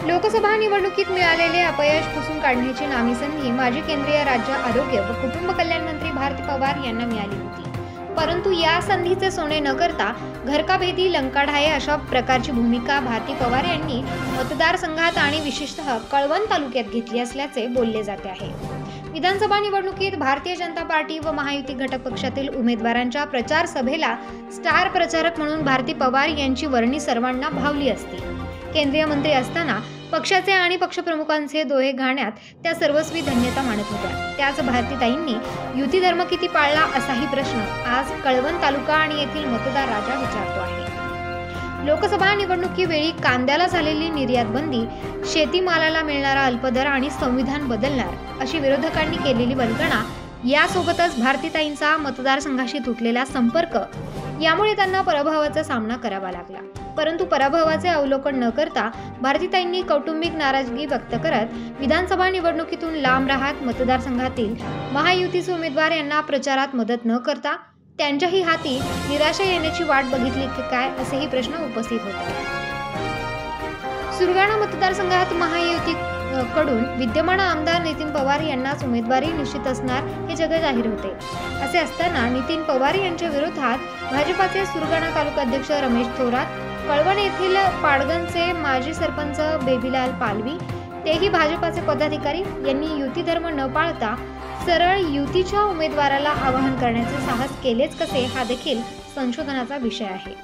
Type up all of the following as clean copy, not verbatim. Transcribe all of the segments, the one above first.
लोकसभा निवडणुकीत मिळालेले अपयश पुसून काढण्याची नामी संधी माजी केंद्रीय राज्य आरोग्य व कुटुंब कल्याण मंत्री भारती पवार यांना मिळाली होती। परंतु या संधीचे सोने न करता घरकाभेदी लंकाढाये अशा प्रकारची भूमिका भारती पवार यांनी मतदारसंघात आणि विशेषतः कळवण तालुक्यात घेतली असल्याचे बोलले जाते आहे। विधानसभा निवडणुकीत भारतीय जनता पार्टी व महायुती घटक पक्षातील उमेदवारांच्या प्रचार सभेला स्टार प्रचारक म्हणून भारती पवार यांची वर्णी सर्वांना भावली असती। केंद्रीय मंत्री असताना पक्षाचे आणि पक्षप्रमुखांचे डोळे घाण्यात त्या सर्वस्वी धन्यता मानत होत्या। त्याच भारतीताईंनी युती धर्म किती पाळला असाही प्रश्न आज कळवण तालुका आणि येथील मतदार राजा विचारतो आहे। लोकसभा निवडणुकीवेळी कांद्याला झालेली निर्यात बंदी, शेतीमालाला मिळणारा अल्पदर आणि संविधान बदलणार अशी विरोधकांनी केलेली वल्गना, यासोबतच भारतीताईंचा मतदारसंघाशी तुटलेला संपर्क यामुळे त्यांना पराभवाचा सामना करावा लागला। परंतु पराभवाचे अवलोकन न करता भारतीताईंनी कौटुंबिक नाराजगी व्यक्त करत विधानसभा निवडणुकीतून लांब राहत मतदारसंघातील महायुतीचे उमेदवार यांना प्रचारात मदत न करता त्यांच्याही हाती निराशा येण्याची वाट बघितली की काय असेही प्रश्न उपस्थित होत आहेत। सुरगाणा मतदारसंघात महायुती कडून विद्यमान आमदार नितीन पवार यांनाच उमेदवारी निश्चित असणार हे जगजाहीर होते। असे असताना नितीन पवार यांच्या विरोधात भाजपाचे सुरगाणा तालुकाध्यक्ष रमेश थोरात, कळवण येथील पाडगणचे माजी सरपंच बेबीलाल पालवी, तेही भाजपाचे पदाधिकारी यांनी युती धर्म न पाळता सरळ युतीच्या उमेदवाराला आवाहन करण्याचे साहस केलेच कसे हा देखील संशोधनाचा विषय आहे।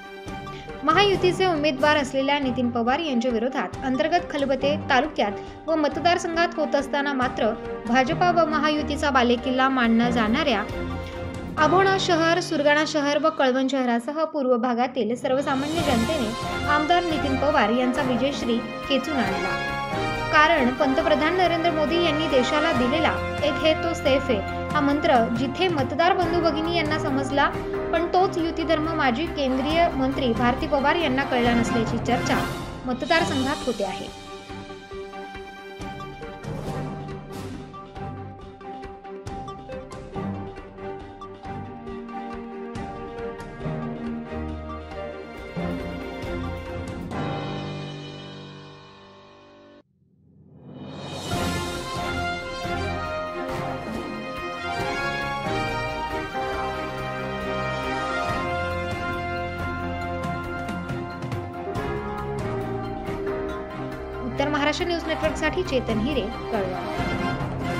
महायुतीचे उमेदवार असलेल्या नितीन पवार यांच्या विरोधात अंतर्गत खलबते तालुक्यात व मतदारसंघात होत असताना मात्र भाजपा व महायुतीचा बालेकिल्ला मानला जाणाऱ्या अभोणा शहर, सुरगाणा शहर व कळवण शहरासह पूर्व भागातील सर्वसामान्य जनतेने आमदार नितीन पवार यांचा विजयश्री खेचून आणला। कारण पंतप्रधान नरेंद्र मोदी यांनी देशाला दिलेला एक है तो सेफ है हा मंत्र जिथे मतदार बंधू भगिनी यांना समजला, पण तोच युती धर्म माजी केंद्रीय मंत्री भारती पवार यांना कळला नसल्याची चर्चा मतदारसंघात होते आहे। उत्तर महाराष्ट्र न्यूज नेटवर्कसाठी चेतन हिरे, कळवण।